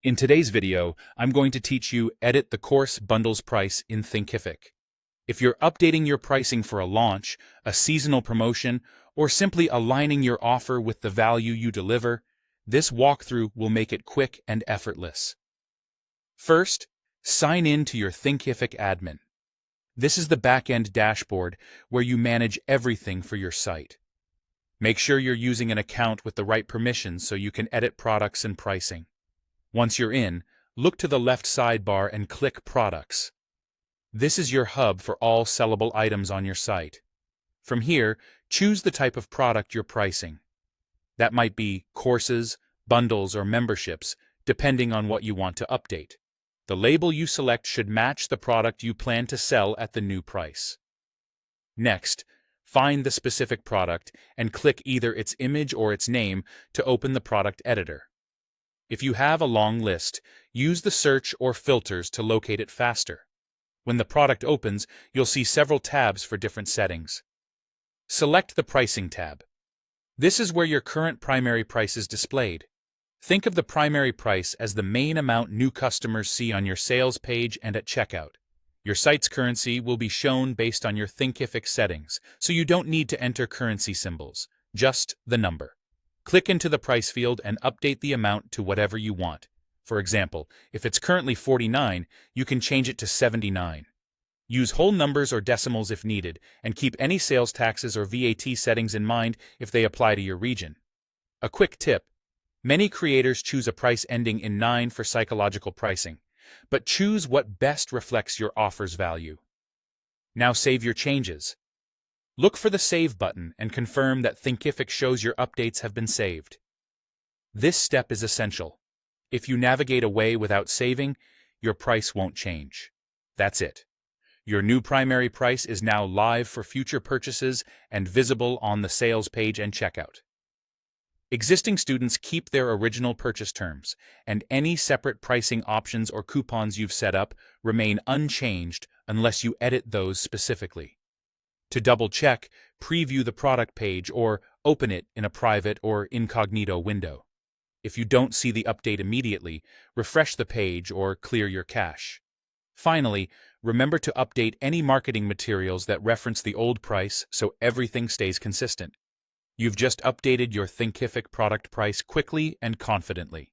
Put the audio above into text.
In today's video, I'm going to teach you edit the course bundles price in Thinkific. If you're updating your pricing for a launch, a seasonal promotion, or simply aligning your offer with the value you deliver, this walkthrough will make it quick and effortless. First, sign in to your Thinkific admin. This is the back-end dashboard where you manage everything for your site. Make sure you're using an account with the right permissions so you can edit products and pricing. Once you're in, look to the left sidebar and click Products. This is your hub for all sellable items on your site. From here, choose the type of product you're pricing. That might be courses, bundles, or memberships, depending on what you want to update. The label you select should match the product you plan to sell at the new price. Next, find the specific product and click either its image or its name to open the product editor. If you have a long list, use the search or filters to locate it faster. When the product opens, you'll see several tabs for different settings. Select the Pricing tab. This is where your current primary price is displayed. Think of the primary price as the main amount new customers see on your sales page and at checkout. Your site's currency will be shown based on your Thinkific settings, so you don't need to enter currency symbols, just the number. Click into the price field and update the amount to whatever you want. For example, if it's currently 49, you can change it to 79. Use whole numbers or decimals if needed, and keep any sales taxes or VAT settings in mind if they apply to your region. A quick tip: many creators choose a price ending in 9 for psychological pricing, but choose what best reflects your offer's value. Now save your changes. Look for the Save button and confirm that Thinkific shows your updates have been saved. This step is essential. If you navigate away without saving, your price won't change. That's it. Your new primary price is now live for future purchases and visible on the sales page and checkout. Existing students keep their original purchase terms, and any separate pricing options or coupons you've set up remain unchanged unless you edit those specifically. To double-check, preview the product page or open it in a private or incognito window. If you don't see the update immediately, refresh the page or clear your cache. Finally, remember to update any marketing materials that reference the old price so everything stays consistent. You've just updated your Thinkific product price quickly and confidently.